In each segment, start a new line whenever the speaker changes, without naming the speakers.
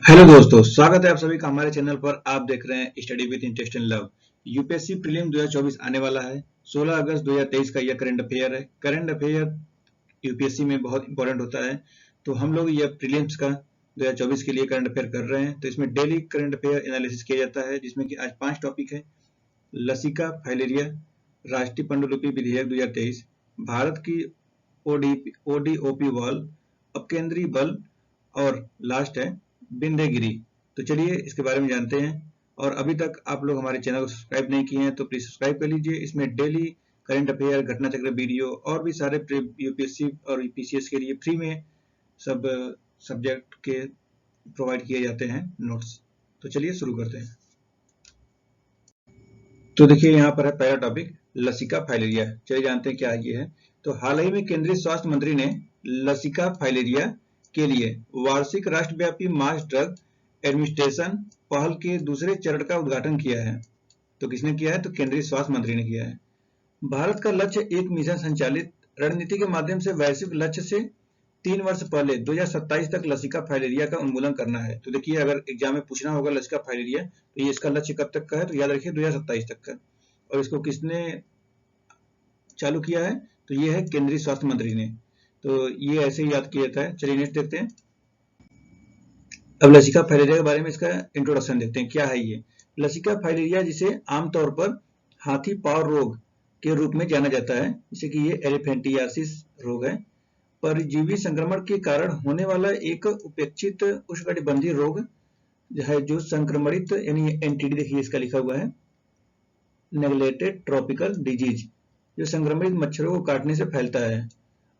Hello दोस्तों, स्वागत है आप सभी का हमारे चैनल पर। आप देख रहे हैं study with interest and love. UPSC prelim 2024 आने वाला है। 16 अगस्त 2023 का यह करंट अफेयर है। करंट अफेयर यूपीएससी में बहुत इंपॉर्टेंट होता है, तो हम लोग यह प्रीलिम्स का 2024 के लिए करंट अफेयर कर रहे हैं। तो इसमें डेली करंट अफेयर एनालिसिस किया जाता है, जिसमें कि आज 5 टॉपिक है। लसिका फाइलेरिया, राष्ट्रीय पांडुलिपि विधेयक 2023, भारत की ओडीओपी वॉल, अपकेंद्री बल, और लास्ट है विंध्यगिरि। तो चलिए इसके बारे में जानते हैं। और अभी तक आप लोग हमारे चैनल को सब्सक्राइब नहीं किए हैं तो प्लीज सब्सक्राइब कर लीजिए। इसमें डेली करंट अफेयर, घटना चक्र वीडियो और भी सारे यूपीएससी और पीसीएस के लिए फ्री में सब सब्जेक्ट के प्रोवाइड किए जाते हैं नोट्स। तो चलिए शुरू करते हैं। तो देखिए यहाँ पर है पहला टॉपिक, लसिका फाइलेरिया। चलिए जानते हैं क्या ये है। तो हाल ही में केंद्रीय स्वास्थ्य मंत्री ने लसिका फाइलेरिया के लिए वार्षिक राष्ट्रव्यापी मास ड्रग एडमिनिस्ट्रेशन पहल के दूसरे चरण का उद्घाटन किया है। तो किसने किया है? तो केंद्रीय स्वास्थ्य मंत्री ने किया है। भारत का लक्ष्य एक मिशन संचालित रणनीति के माध्यम से वैश्विक लक्ष्य से 3 वर्ष पहले 2027 तक लसिका फाइलेरिया का उन्मूलन करना है। तो देखिए, अगर एग्जाम में पूछना होगा लसिका फाइलेरिया, तो ये इसका लक्ष्य कब तक का है? तो याद रखिए 2027 तक का। और इसको किसने चालू किया है? तो ये है केंद्रीय स्वास्थ्य मंत्री ने। तो ये ऐसे ही याद किया जाता है। चलिए नेक्स्ट देखते हैं। अब लसिका फाइलेरिया के बारे में इसका इंट्रोडक्शन देखते हैं, क्या है ये। लसिका फाइलेरिया, जिसे आमतौर पर हाथी पांव रोग के रूप में जाना जाता है, जैसे कि ये एलिफेंटियासिस रोग है, परजीवी संक्रमण के कारण होने वाला एक उपेक्षित उष्णकटिबंधीय रोग है, जो संक्रमणित यानी एनटीडी, देखिए इसका लिखा हुआ है, नेग्लेक्टेड ट्रॉपिकल डिजीज, जो संक्रमित मच्छरों को काटने से फैलता है।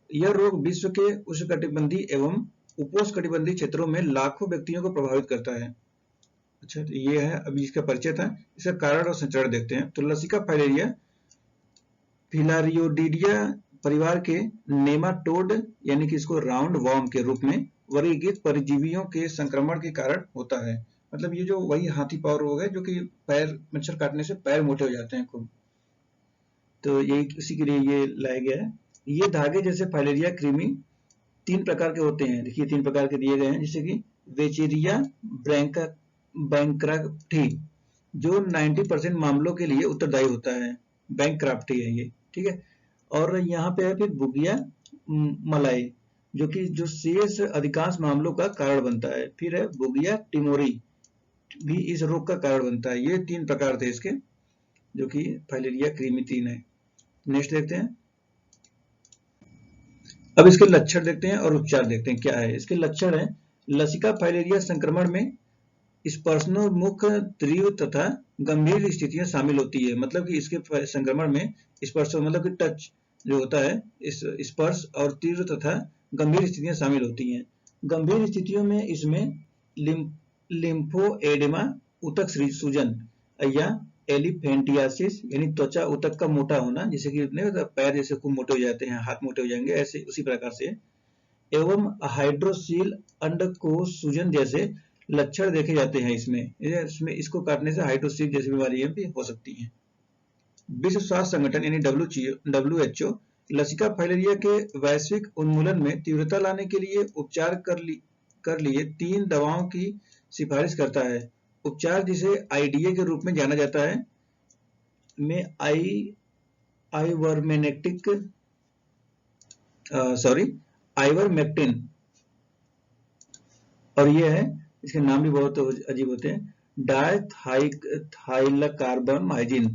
यह रोग विश्व के उष्णकटिबंधीय एवं उपोष्णकटिबंधीय क्षेत्रों में लाखों व्यक्तियों को प्रभावित करता है। अच्छा, तो ये है, अभी इसका परिचय था। इसका कारण और संचरण देखते हैं। तो लसिका फाइलेरिया फिलारियोडिडिया परिवार के नेमाटोड यानी कि इसको राउंड वॉर्म के रूप में वर्गीकृत परजीवियों के संक्रमण के कारण होता है। मतलब ये जो वही हाथी पांव रोग है, जो कि पैर, मच्छर काटने से पैर मोटे हो जाते हैं खूब। तो यही उसी के लिए ये लाया गया है। ये धागे जैसे फाइलेरिया कृमि 3 प्रकार के होते हैं। देखिए 3 प्रकार के दिए गए हैं, जैसे कि वेचेरिया बैंक्रप्टी, जो 90% मामलों के लिए उत्तरदायी होता है। बैंक्रप्टी है ये, ठीक है। और यहाँ पे है फिर बुगिया मलाई, जो कि जो शेष अधिकांश मामलों का कारण बनता है। फिर है बुगिया टिमोरी, भी इस रोग का कारण बनता है। ये 3 प्रकार थे इसके, जो कि फाइलेरिया कृमि 3 है। नेक्स्ट देखते हैं। अब इसके लक्षण देखते हैं और उपचार देखते हैं क्या है। इसके लक्षण है, लसिका फाइलेरिया संक्रमण में स्पर्शोन्मुख, तीव्र तथा गंभीर स्थितियां शामिल होती है। मतलब कि इसके संक्रमण में स्पर्श मतलब कि टच जो होता है, इस स्पर्श और तीव्र तथा गंभीर स्थितियां शामिल होती हैं। गंभीर स्थितियों में इसमें लिम्फोएडेमा, ऊतक सूजन, या एलिफेंटियासिस यानी त्वचा ऊतक का मोटा होना, जैसे कि पैर जैसे खूब मोटे हो जाते हैं, हाथ मोटे हो जाएंगे, ऐसे उसी प्रकार से, एवं हाइड्रोसील अंडकोश सूजन जैसे लक्षण देखे जाते हैं इसमें इसको काटने से हाइड्रोसील जैसी बीमारियां भी हो सकती हैं। विश्व स्वास्थ्य संगठन यानी WHO लसिका फाइलेरिया के वैश्विक उन्मूलन में तीव्रता लाने के लिए उपचार कर लिए 3 दवाओं की सिफारिश करता है। उपचार, जिसे आईडीए के रूप में जाना जाता है, में आइवरमेक्टिन, और ये है, इसके नाम भी बहुत अजीब होते हैं, डायथाइलकार्बमाइजिन,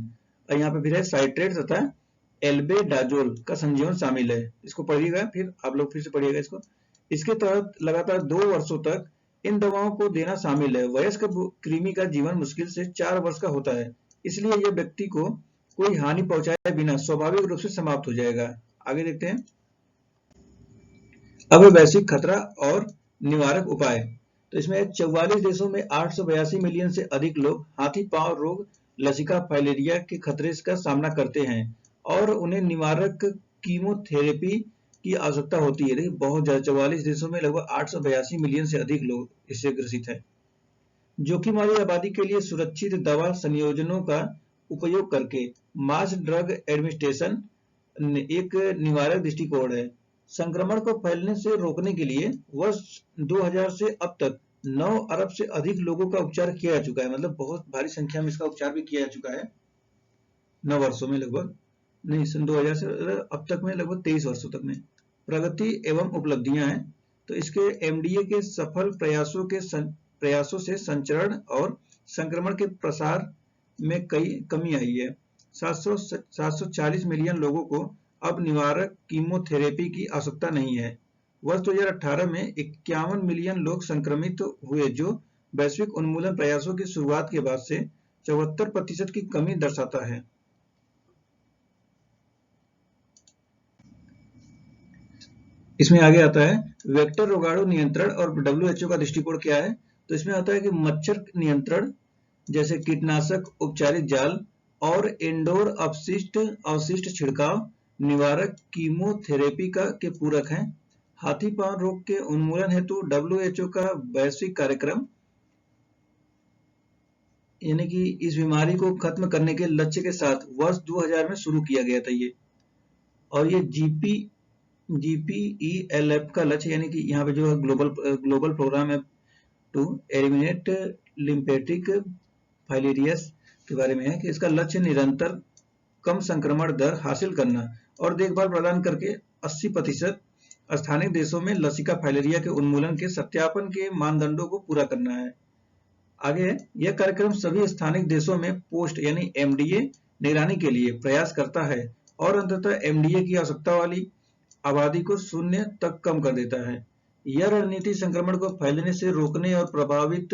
और यहाँ पे फिर है साइट्रेट तथा एल्बेडाजोल का संयोजन शामिल है। इसको पढ़िएगा, फिर आप लोग फिर से पढ़िएगा इसको। इसके तहत लगातार 2 वर्षों तक इन दवाओं को देना शामिल है। वयस्क कृमि का जीवन मुश्किल से 4 वर्ष का होता है, इसलिए यह व्यक्ति को कोई हानि पहुंचाए बिना स्वाभाविक रूप से समाप्त हो जाएगा। आगे देखते हैं। अब वैश्विक खतरा और निवारक उपाय। तो इसमें 44 देशों में 882 मिलियन से अधिक लोग हाथी पांव रोग लसिका फाइलेरिया के खतरे का सामना करते हैं और उन्हें निवारक कीमोथेरेपी की आवश्यकता होती है। बहुत ज्यादा, 44 देशों में लगभग 882 मिलियन से अधिक लोग इससे ग्रसित हैं। जोखिम वाली आबादी के लिए सुरक्षित दवा संयोजनों का उपयोग करके मास ड्रग एडमिनिस्ट्रेशन एक निवारक दृष्टिकोण है। संक्रमण को फैलने से रोकने के लिए वर्ष 2000 से अब तक 9 अरब से अधिक लोगों का उपचार किया जा चुका है, मतलब बहुत भारी संख्या में इसका उपचार भी किया जा चुका है 9 वर्षों में, लगभग नहीं सन 2000 से अब तक में लगभग 23 वर्षों तक में। प्रगति एवं उपलब्धियां हैं, तो इसके एमडीए के सफल प्रयासों से संचरण और संक्रमण के प्रसार में कई कमी आई है। 740 मिलियन लोगों को अब निवारक कीमोथेरेपी की आवश्यकता नहीं है। वर्ष 2018 में 51 मिलियन लोग संक्रमित हुए, जो वैश्विक उन्मूलन प्रयासों की शुरुआत के बाद से 74% की कमी दर्शाता है। इसमें आगे आता है वेक्टर रोगाणु नियंत्रण और डब्ल्यूएचओ का दृष्टिकोण क्या है। तो इसमें आता है कि मच्छर नियंत्रण जैसे कीटनाशक, उपचारित जाल और इंडोर अवशिष्ट छिड़काव निवारक कीमोथेरेपी के पूरक हैं। हाथी पांव रोग के उन्मूलन हेतु डब्ल्यूएचओ का वैश्विक कार्यक्रम, यानी कि इस बीमारी को खत्म करने के लक्ष्य के साथ वर्ष 2000 में शुरू किया गया था ये, और ये GPELF का लक्ष्य, यानी कि यहाँ पे जो है ग्लोबल प्रोग्राम है टू एलिमिनेट लिम्फेटिक फाइलेरियस के बारे में है कि इसका लक्ष्य निरंतर कम संक्रमण दर हासिल करना और देखभाल प्रदान करके 80% स्थानीय देशों में लसिका फाइलेरिया के उन्मूलन के सत्यापन के मानदंडों को पूरा करना है। आगे यह कार्यक्रम सभी स्थानिक देशों में पोस्ट यानी एमडीए निगरानी के लिए प्रयास करता है और अंततः एमडीए की आवश्यकता वाली आबादी को 0 तक कम कर देता है। यह रणनीति संक्रमण को फैलने से रोकने और प्रभावित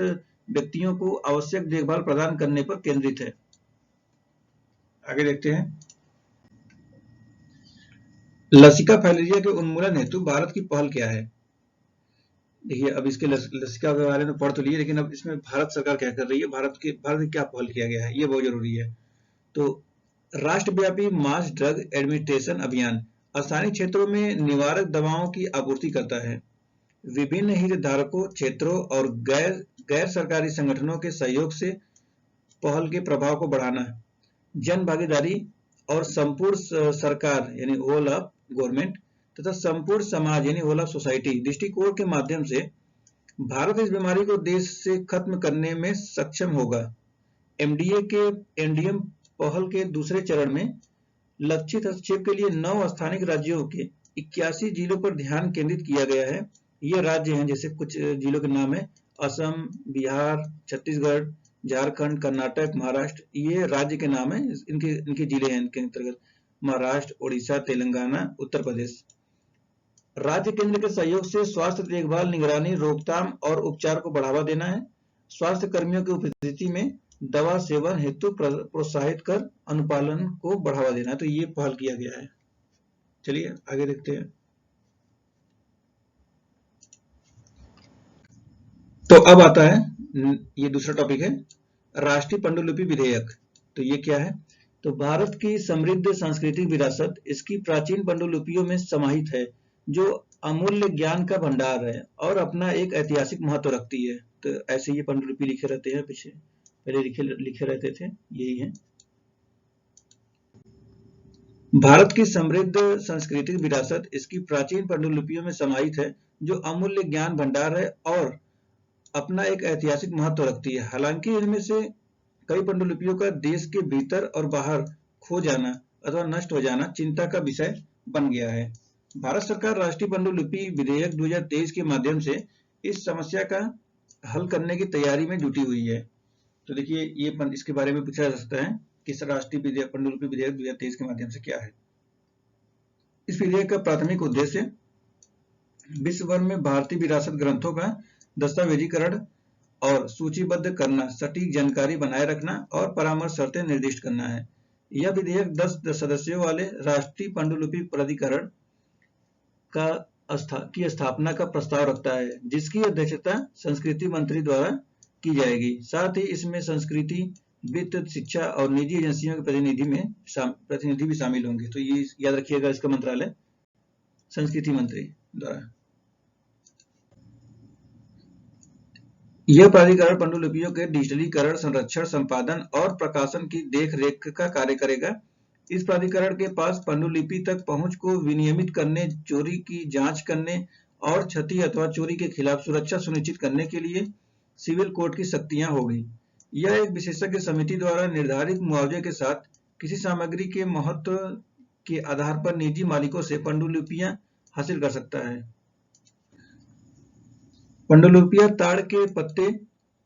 व्यक्तियों को आवश्यक देखभाल प्रदान करने पर केंद्रित है। आगे देखते हैं लसिका फाइलेरिया के उन्मूलन हेतु भारत की पहल क्या है। देखिए, अब इसके लसिका के बारे में पढ़ तो लिए, लेकिन अब इसमें भारत सरकार क्या कर रही है, भारत में क्या पहल किया गया है, ये बहुत जरूरी है। तो राष्ट्रव्यापी मास ड्रग एडमिनिस्ट्रेशन अभियान स्थानीय क्षेत्रों में निवारक दवाओं की आपूर्ति करता है। विभिन्न हितधारकों, क्षेत्रों और गैर सरकारी संगठनों के सहयोग से पहल के प्रभाव को बढ़ाना, जन भागीदारी और संपूर्ण सरकार यानी होल ऑफ गवर्नमेंट तथा संपूर्ण समाज यानी होल ऑफ सोसाइटी दृष्टिकोण के माध्यम से भारत इस बीमारी को देश से खत्म करने में सक्षम होगा। एनडीएम पहल के दूसरे चरण में लक्षित हस्तक्षेप के लिए 9 स्थानिक राज्यों के 81 जिलों पर ध्यान केंद्रित किया गया है। ये राज्य हैं, जैसे कुछ जिलों के नाम है असम, बिहार, छत्तीसगढ़, झारखंड, कर्नाटक, महाराष्ट्र, ये राज्य के नाम है, इनके जिले हैं इनके अंतर्गत। महाराष्ट्र, उड़ीसा, तेलंगाना, उत्तर प्रदेश। राज्य केंद्र के सहयोग से स्वास्थ्य देखभाल, निगरानी, रोकथाम और उपचार को बढ़ावा देना है। स्वास्थ्य कर्मियों की उपस्थिति में दवा सेवन हेतु प्रोत्साहित कर अनुपालन को बढ़ावा देना है। तो ये पहल किया गया है। चलिए आगे देखते हैं। तो अब आता है ये दूसरा टॉपिक है राष्ट्रीय पांडुलिपि विधेयक। तो ये क्या है, तो भारत की समृद्ध सांस्कृतिक विरासत इसकी प्राचीन पांडुलिपियों में समाहित है, जो अमूल्य ज्ञान का भंडार है और अपना एक ऐतिहासिक महत्व रखती है। तो ऐसे ये पांडुलिपि लिखे रहते हैं, पहले लिखे रहते थे, यही है। भारत की समृद्ध सांस्कृतिक विरासत इसकी प्राचीन पांडुलिपियों में समाहित है, जो अमूल्य ज्ञान भंडार है और अपना एक ऐतिहासिक महत्व रखती है। हालांकि इनमें से कई पांडुलिपियों का देश के भीतर और बाहर खो जाना अथवा नष्ट हो जाना चिंता का विषय बन गया है। भारत सरकार राष्ट्रीय पांडुलिपि विधेयक 2023 के माध्यम से इस समस्या का हल करने की तैयारी में जुटी हुई है। तो देखिए, ये इसके बारे में पूछा जा सकता है कि राष्ट्रीय पांडुलिपि विधेयक 2023 के माध्यम से क्या है। इस विधेयक का प्राथमिक उद्देश्य विश्व भर में भारतीय विरासत ग्रंथों का दस्तावेजीकरण और सूचीबद्ध करना, सटीक जानकारी बनाए रखना और परामर्श शर्तें निर्दिष्ट करना है। यह विधेयक 10 सदस्यों वाले राष्ट्रीय पांडुलिपि प्राधिकरण की स्थापना का प्रस्ताव रखता है, जिसकी अध्यक्षता संस्कृति मंत्री द्वारा की जाएगी। साथ ही इसमें संस्कृति, वित्त, शिक्षा और निजी एजेंसियों के प्रतिनिधि भी शामिल होंगे। तो ये याद रखिएगा, इसका मंत्रालय संस्कृति मंत्री द्वारा। यह प्राधिकरण पांडुलिपियों के डिजिटलीकरण, संरक्षण, संपादन और प्रकाशन की देख-रेख का कार्य करेगा। इस प्राधिकरण के पास पांडुलिपि तक पहुंच को विनियमित करने, चोरी की जांच करने और क्षति अथवा चोरी के खिलाफ सुरक्षा सुनिश्चित करने के लिए सिविल कोड की शक्तियां होगी। यह एक विशेषज्ञ समिति द्वारा निर्धारित मुआवजे के साथ किसी सामग्री के महत्व के आधार पर निजी मालिकों से पांडुलिपियां हासिल कर सकता है। पांडुलिपियां ताड़ के पत्ते,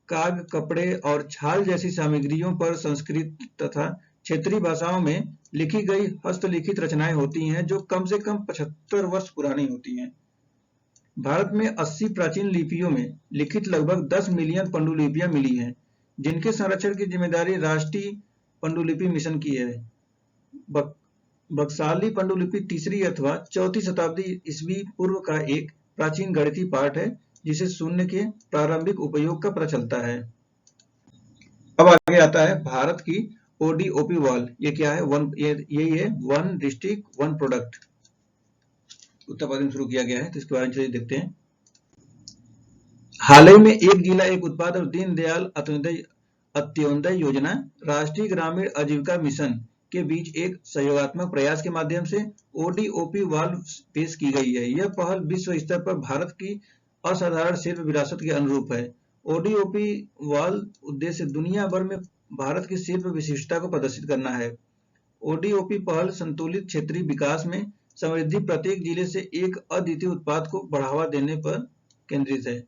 काग, कपड़े और छाल जैसी सामग्रियों पर संस्कृत तथा क्षेत्रीय भाषाओं में लिखी गई हस्तलिखित रचनाएं होती हैं जो कम से कम 75 वर्ष पुरानी होती हैं। भारत में 80 प्राचीन लिपियों में लिखित लगभग 10 मिलियन पांडुलिपियां मिली हैं, जिनके संरक्षण की जिम्मेदारी राष्ट्रीय पांडुलिपि मिशन की है। बक्साली पांडुलिपि 3री अथवा 4वीं शताब्दी ईस्वी पूर्व का एक प्राचीन गणितीय पाठ है, जिसे शून्य के प्रारंभिक उपयोग का पता चलता है। अब आगे आता है भारत की ODOP वॉल। ये क्या है? यही है one district one product. Uttar Pradesh में शुरू किया गया है, तो इसके बारे में देखते हैं। हाल ही में एक जिला एक उत्पाद और दीनदयाल अंत्योदय योजना राष्ट्रीय ग्रामीण आजीविका मिशन के बीच एक सहयोगात्मक प्रयास के माध्यम से ODOP वॉल पेश की गई है। यह पहल विश्व स्तर पर भारत की असाधारण शिल्प विरासत के अनुरूप है। ODOP वॉल उद्देश्य दुनिया भर में भारत की शिल्प विशिष्टता को प्रदर्शित करना है। ODOP पहल संतुलित क्षेत्रीय विकास में समृद्धि प्रत्येक जिले से एक अद्वितीय उत्पाद को बढ़ावा देने पर केंद्रित है।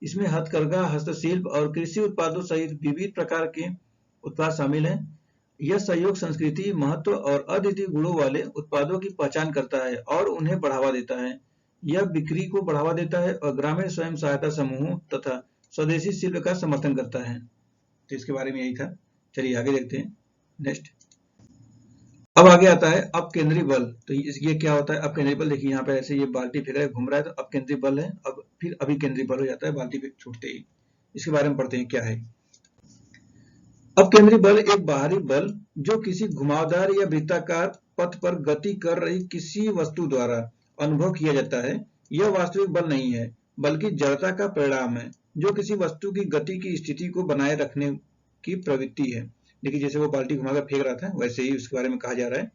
इसमें हथकरघा, हस्तशिल्प और कृषि उत्पादों सहित विविध प्रकार के उत्पाद शामिल हैं। यह सहयोग संस्कृति, महत्व और अद्वितीय गुणों वाले उत्पादों की पहचान करता है और उन्हें बढ़ावा देता है। यह बिक्री को बढ़ावा देता है और ग्रामीण स्वयं सहायता समूहों तथा स्वदेशी शिल्प का समर्थन करता है। तो इसके बारे में यही था। चलिए आगे देखते हैं। नेक्स्ट, अब आगे आता है अपकेंद्री बल। तो ये क्या होता है अपकेंद्री बल? देखिए यहाँ पे ऐसे ये बाल्टी फेंक रहा है, घूम रहा है, तो अपकेंद्री बल है। अब फिर अभिकेंद्री बल हो जाता है बाल्टी पे छूटते ही। इसके बारे में पढ़ते हैं क्या है। अपकेंद्री बल एक बाहरी बल जो किसी घुमावदार या वृत्ताकार पथ पर गति कर रही किसी वस्तु द्वारा अनुभव किया जाता है। यह वास्तविक बल नहीं है, बल्कि जड़ता का परिणाम है, जो किसी वस्तु की गति की स्थिति को बनाए रखने की प्रवृत्ति है। देखिए जैसे वो बाल्टी घुमाकर फेंक रहा था, वैसे ही उसके बारे में कहा जा रहा है।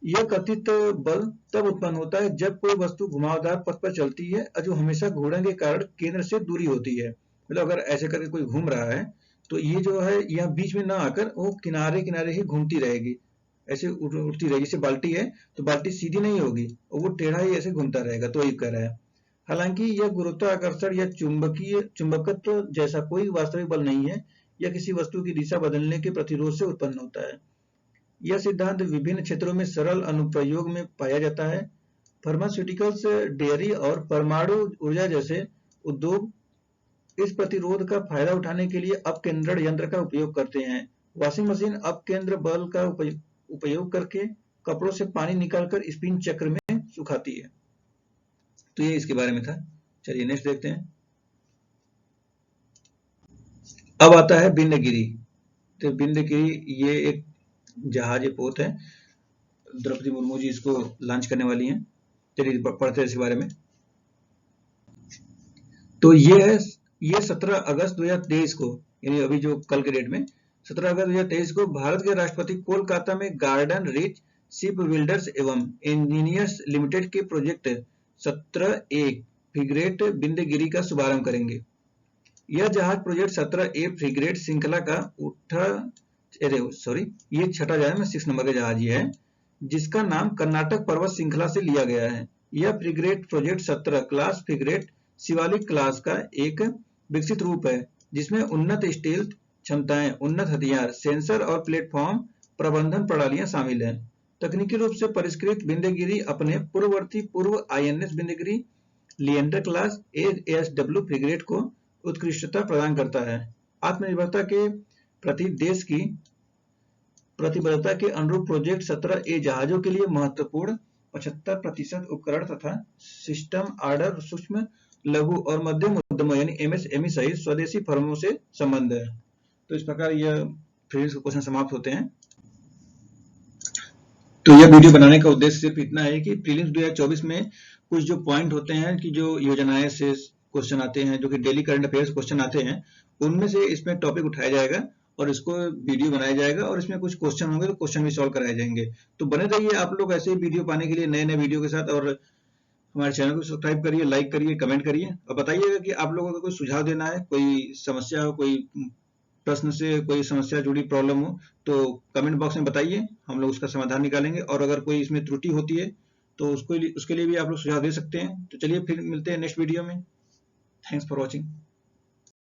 यह कथित बल तब उत्पन्न होता है जब कोई वस्तु घुमावदार पथ पर चलती है और जो हमेशा घूर्णन के कारण केंद्र से दूरी होती है। मतलब अगर ऐसे करके कोई घूम रहा है तो ये जो है यहाँ बीच में ना आकर वो किनारे किनारे ही घूमती रहेगी, ऐसे उड़ती रहेगी। जैसे बाल्टी है तो बाल्टी सीधी नहीं होगी और वो टेढ़ा ही ऐसे घूमता रहेगा, तो ये कह रहा है। हालांकि यह गुरुत्वाकर्षण या चुंबकत्व जैसा कोई वास्तविक बल नहीं है, यह किसी वस्तु की दिशा बदलने के प्रतिरोध से उत्पन्न होता है। यह सिद्धांत विभिन्न क्षेत्रों में सरल अनुप्रयोग में पाया जाता है। फार्मास्यूटिकल्स, डेयरी और परमाणु ऊर्जा जैसे उद्योग इस प्रतिरोध का फायदा उठाने के लिए अपकेंद्रण यंत्र का उपयोग करते हैं। वॉशिंग मशीन अपकेंद्र बल का उपयोग करके कपड़ों से पानी निकालकर स्पिन चक्र में सुखाती है। तो ये इसके बारे में था। चलिए नेक्स्ट देखते हैं। अब आता है बिंदगिरी। तो बिंदगिरी ये एक जहाज पोत है, द्रौपदी मुर्मू जी इसको लॉन्च करने वाली हैं। चलिए पढ़ते हैं इसके बारे में। तो ये 17 अगस्त 2023 को, यानी अभी जो कल के डेट में 17 अगस्त 2023 को भारत के राष्ट्रपति कोलकाता में गार्डन रिच शिप बिल्डर्स एवं इंजीनियर्स लिमिटेड के प्रोजेक्ट 17A फ्रिगेट बिंदगिरी का शुभारंभ करेंगे। यह जहाज प्रोजेक्ट 17A फ्रिगेट श्रृंखला का ये छठा जहाज में 6 नंबर का जहाज है, जिसका नाम कर्नाटक पर्वत श्रृंखला से लिया गया है। यह frigate project 17 class frigate Shivalik class का एक विकसित रूप है, जिसमें उन्नत स्टील्थ क्षमताएं, उन्नत हथियार, सेंसर और प्लेटफॉर्म प्रबंधन प्रणालियां शामिल हैं। तकनीकी रूप से परिष्कृत बिंदगिरी अपने पूर्ववर्ती पूर्व INS Vindhyagiri Leander class ASW frigate को उत्कृष्टता प्रदान करता है। आत्मनिर्भरता के प्रति देश की प्रतिबद्धता के अनुरूप प्रोजेक्ट 17A जहाजों के लिए महत्वपूर्ण 75% उपकरण तथा सिस्टम ऑर्डर सूक्ष्म, लघु और मध्यम उद्यमों यानी MSME सहित स्वदेशी फर्मों से संबंध है। तो इस प्रकार यह प्रीलिम्स के क्वेश्चन समाप्त होते हैं। तो यह वीडियो बनाने का उद्देश्य सिर्फ इतना है कि प्रीलिम्स 2024 में कुछ जो पॉइंट होते हैं कि जो योजनाएं से क्वेश्चन आते हैं, जो कि डेली करंट अफेयर्स क्वेश्चन आते हैं, उनमें से इसमें टॉपिक उठाया जाएगा और इसको वीडियो बनाया जाएगा और इसमें कुछ क्वेश्चन होंगे तो क्वेश्चन भी सॉल्व कराए जाएंगे। तो बने रहिए आप लोग ऐसे ही वीडियो पाने के लिए नए नए वीडियो के साथ। और हमारे चैनल को सब्सक्राइब करिए, लाइक करिए, कमेंट करिए और बताइएगा कि आप लोगों को कोई सुझाव देना है, कोई समस्या हो, कोई प्रश्न से कोई समस्या जुड़ी प्रॉब्लम हो तो कमेंट बॉक्स में बताइए, हम लोग उसका समाधान निकालेंगे। और अगर कोई इसमें त्रुटि होती है तो उसके लिए भी आप लोग सुझाव दे सकते हैं। तो चलिए फिर मिलते हैं नेक्स्ट वीडियो में। Thanks for watching.